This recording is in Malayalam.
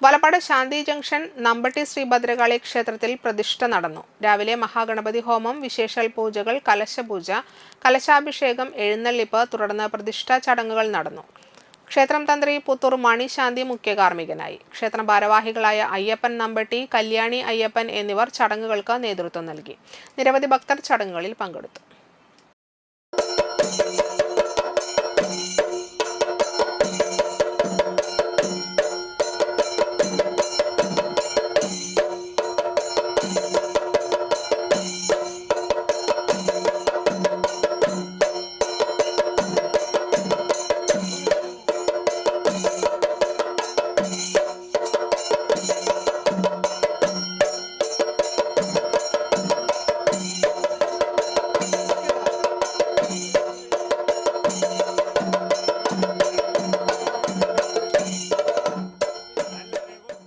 വലപ്പാട് ശാന്തി ജംഗ്ഷൻ നമ്പട്ടി ശ്രീ ഭദ്രകാളി ക്ഷേത്രത്തിൽ പ്രതിഷ്ഠ നടന്നു. രാവിലെ മഹാഗണപതി ഹോമം, വിശേഷൽ പൂജകൾ, കലശപൂജ, കലശാഭിഷേകം, എഴുന്നള്ളിപ്പ്, തുടർന്ന് പ്രതിഷ്ഠാ ചടങ്ങുകൾ നടന്നു. ക്ഷേത്രം തന്ത്രി പുത്തൂർ മണി ശാന്തി മുഖ്യ കാർമ്മികനായി. ക്ഷേത്ര ഭാരവാഹികളായ അയ്യപ്പൻ നമ്പട്ടി, കല്യാണി അയ്യപ്പൻ എന്നിവർ ചടങ്ങുകൾക്ക് നേതൃത്വം നൽകി. നിരവധി ഭക്തർ ചടങ്ങുകളിൽ പങ്കെടുത്തു.